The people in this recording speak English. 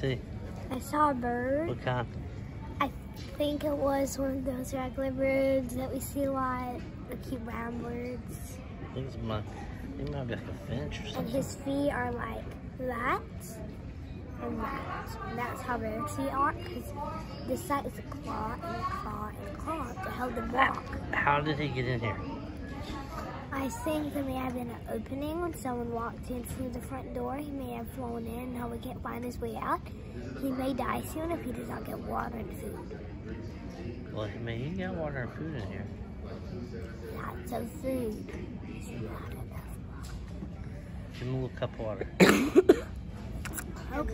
see? I saw a bird. What kind? I think it was one of those regular birds that we see a lot, the cute brown birds. I think it might be like a finch or something. And his feet are like that and that. And that's how birds' feet are, because this side is a claw and a claw and a claw to help them walk. How did he get in here? I think there may have been an opening when someone walked in through the front door. He may have flown in and now we can't find his way out. He may die soon if he does not get water and food. Well, I mean, he got water and food in here. Lots of food. It's not enough. Give him a little cup of water. Okay.